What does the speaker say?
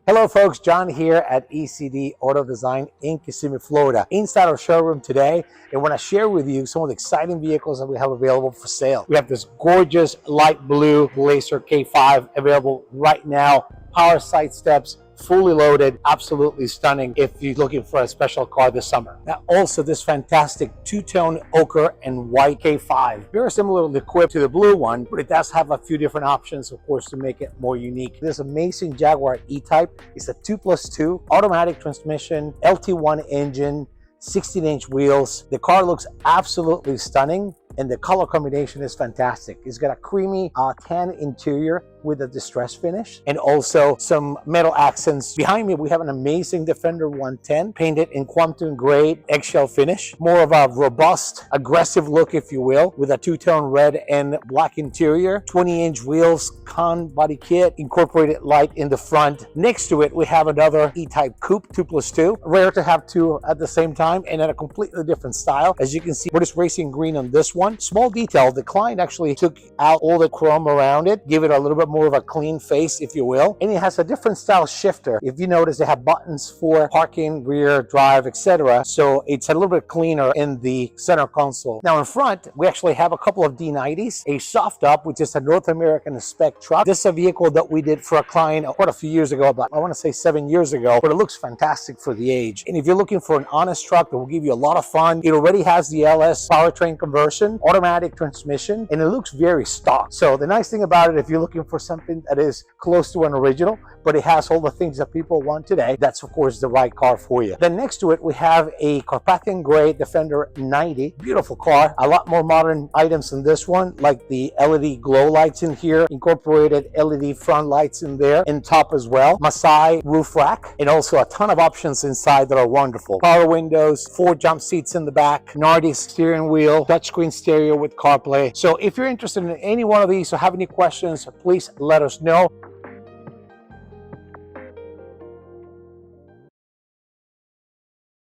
Hello folks, John here at ECD Auto Design in Kissimmee, Florida. Inside our showroom today, I want to share with you some of the exciting vehicles that we have available for sale. We have this gorgeous light blue Blazer K5 available right now. Power side steps, fully loaded, absolutely stunning if you're looking for a special car this summer. Now also this fantastic two-tone ochre and white K5. Very similarly equipped to the blue one, but it does have a few different options, of course, to make it more unique. This amazing Jaguar E-Type is a 2+2 automatic transmission, LT1 engine, 16-inch wheels. The car looks absolutely stunning and the color combination is fantastic. It's got a creamy tan interior with a distress finish and also some metal accents. Behind me, we have an amazing Defender 110 painted in quantum gray eggshell finish. More of a robust, aggressive look, if you will, with a two-tone red and black interior, 20-inch wheels, con body kit, incorporated light in the front. Next to it, we have another E-Type Coupe 2+2. Rare to have two at the same time and in a completely different style. As you can see, we're just racing green on this one. Small detail, the client actually took out all the chrome around it, give it a little bit more of a clean face, if you will. And it has a different style shifter. If you notice, they have buttons for parking, rear, drive, etc. So it's a little bit cleaner in the center console. Now in front, we actually have a couple of D90s, a soft up, which is a North American spec truck. This is a vehicle that we did for a client quite a few years ago, about I want to say 7 years ago, but it looks fantastic for the age. And if you're looking for an honest truck that will give you a lot of fun, it already has the LS powertrain conversion, automatic transmission, and it looks very stock. So the nice thing about it, if you're looking for something that is close to an original, but it has all the things that people want today, that's of course the right car for you. Then next to it, we have a Carpathian Gray Defender 90. Beautiful car, a lot more modern items than this one, like the LED glow lights in here, incorporated LED front lights in there, and top as well. Masai roof rack, and also a ton of options inside that are wonderful. Power windows, 4 jump seats in the back, Nardi steering wheel, touchscreen stereo with CarPlay. So if you're interested in any one of these or have any questions, please let us know.